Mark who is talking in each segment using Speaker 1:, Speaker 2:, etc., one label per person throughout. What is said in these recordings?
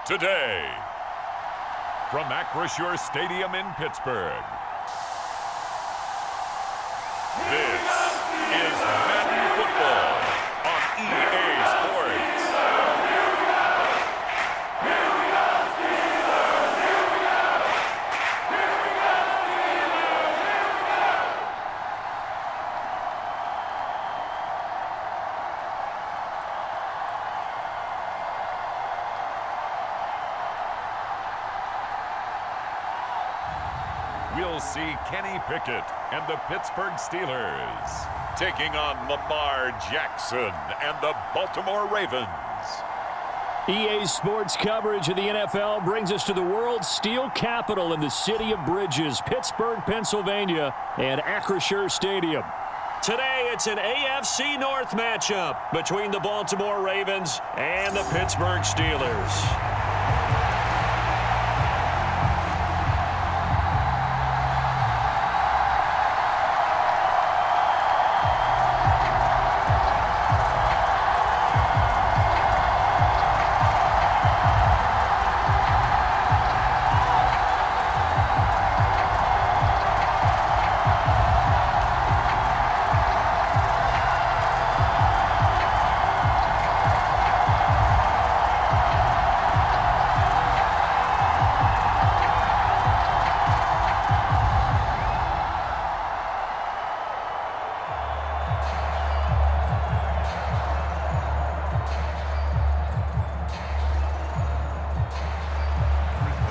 Speaker 1: today. From Acrisure Stadium in Pittsburgh, this is Madden Football on EA Sports. We'll see Kenny Pickett and the Pittsburgh Steelers taking on Lamar Jackson and the Baltimore Ravens.
Speaker 2: EA Sports coverage of the NFL brings us to the world's steel capital in the city of Bridges, Pittsburgh, Pennsylvania, and Acrisure Stadium. Today, it's an AFC North matchup between the Baltimore Ravens and the Pittsburgh Steelers.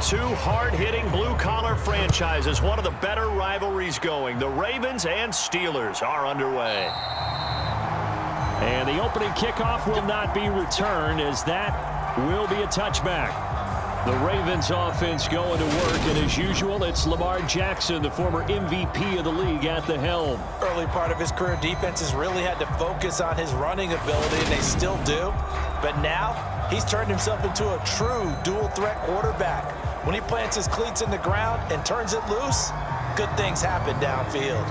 Speaker 2: Two hard-hitting blue-collar franchises, one of the better rivalries going. The Ravens and Steelers are underway. And the opening kickoff will not be returned, as that will be a touchback. The Ravens offense going to work, and as usual, it's Lamar Jackson, the former MVP of the league, at the helm.
Speaker 3: Early part of his career, defenses really had to focus on his running ability, and they still do. But now, he's turned himself into a true dual-threat quarterback. When he plants his cleats in the ground and turns it loose, good things happen downfield.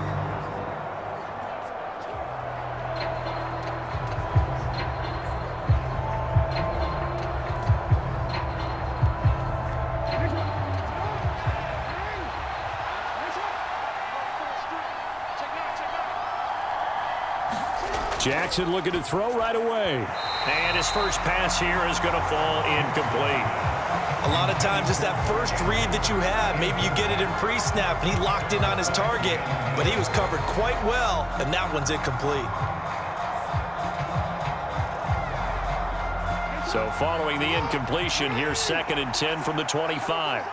Speaker 2: Jackson looking to throw right away. And his first pass here is going to fall incomplete.
Speaker 3: A lot of times it's that first read that you have. Maybe you get it in pre-snap and he locked in on his target, but he was covered quite well, and that one's incomplete.
Speaker 2: So following the incompletion, here's 2nd and 10 from the 25.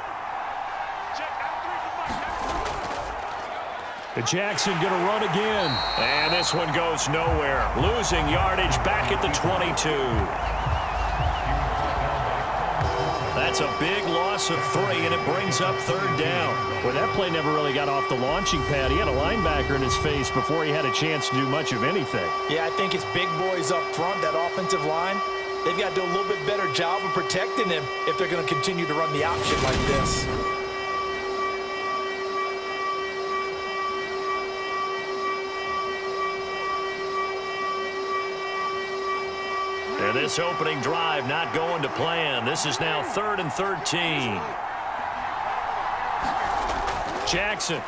Speaker 2: Jackson going to run again. And this one goes nowhere. Losing yardage back at the 22. That's a big loss of 3, and it brings up 3rd down. Well, that play never really got off the launching pad. He had a linebacker in his face before he had a chance to do much of anything.
Speaker 3: Yeah, I think it's big boys up front, that offensive line. They've got to do a little bit better job of protecting him if they're going to continue to run the option like this.
Speaker 2: And this opening drive not going to plan. This is now 3rd and 13. Jackson.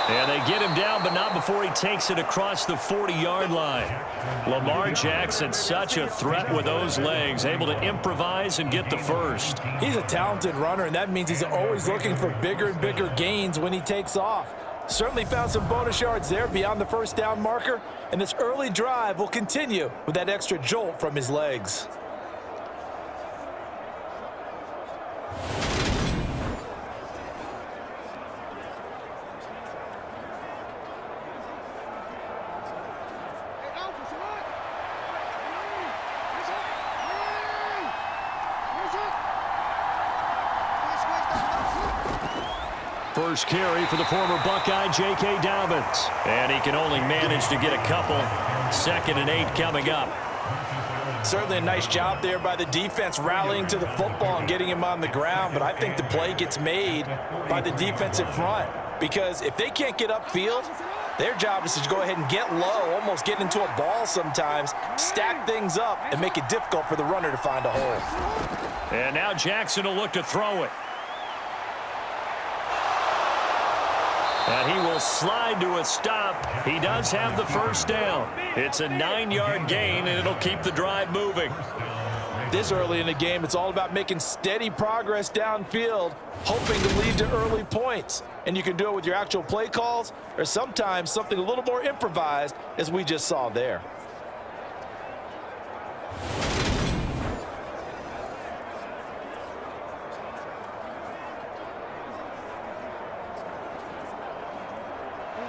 Speaker 2: And they get him down, but not before he takes it across the 40-yard line. Lamar Jackson, such a threat with those legs, able to improvise and get the first.
Speaker 3: He's a talented runner, and that means he's always looking for bigger and bigger gains when he takes off. Certainly found some bonus yards there beyond the first down marker, and this early drive will continue with that extra jolt from his legs.
Speaker 2: First carry for the former Buckeye, J.K. Dobbins. And he can only manage to get a couple. 2nd and 8 coming up.
Speaker 3: Certainly a nice job there by the defense rallying to the football and getting him on the ground, but I think the play gets made by the defensive front, because if they can't get upfield, Their job is to go ahead and get low, almost get into a ball sometimes, stack things up, and make it difficult for the runner to find a hole.
Speaker 2: And now Jackson will look to throw it. And he will slide to a stop. He does have the first down. It's a 9-yard gain, and it'll keep the drive moving.
Speaker 3: This early in the game, it's all about making steady progress downfield, hoping to lead to early points. And you can do it with your actual play calls or sometimes something a little more improvised, as we just saw there.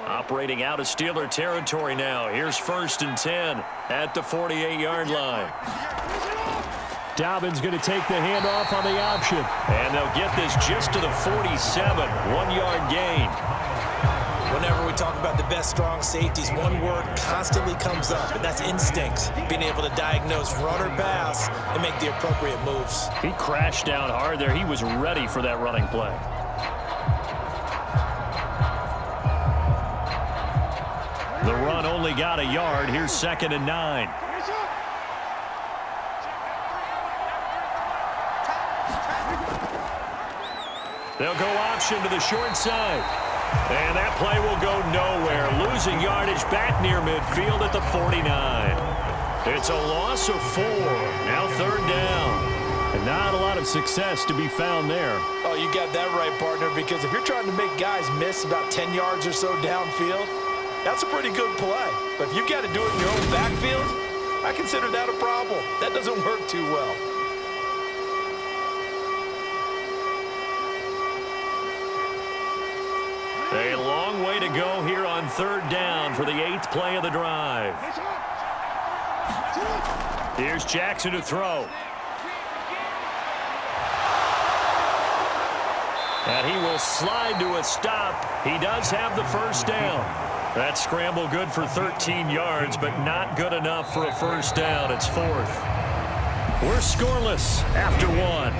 Speaker 2: Operating out of Steeler territory now. Here's 1st and 10 at the 48-yard line. Dobbins going to take the handoff on the option. And they'll get this just to the 47. 1-yard gain.
Speaker 3: Whenever we talk about the best strong safeties, one word constantly comes up, and that's instincts. Being able to diagnose run or pass and make the appropriate moves.
Speaker 2: He crashed down hard there. He was ready for that running play. The run only got a yard. Here's 2nd and 9. They'll go option to the short side. And that play will go nowhere. Losing yardage back near midfield at the 49. It's a loss of 4. Now 3rd down. And not a lot of success to be found there.
Speaker 3: Oh, you got that right, partner, because if you're trying to make guys miss about 10 yards or so downfield, that's a pretty good play. But if you've got to do it in your own backfield, I consider that a problem. That doesn't work too well.
Speaker 2: A long way to go here on 3rd down for the 8th play of the drive. Here's Jackson to throw. And he will slide to a stop. He does have the first down. That scramble good for 13 yards, but not good enough for a first down. It's 4th. We're scoreless after 1.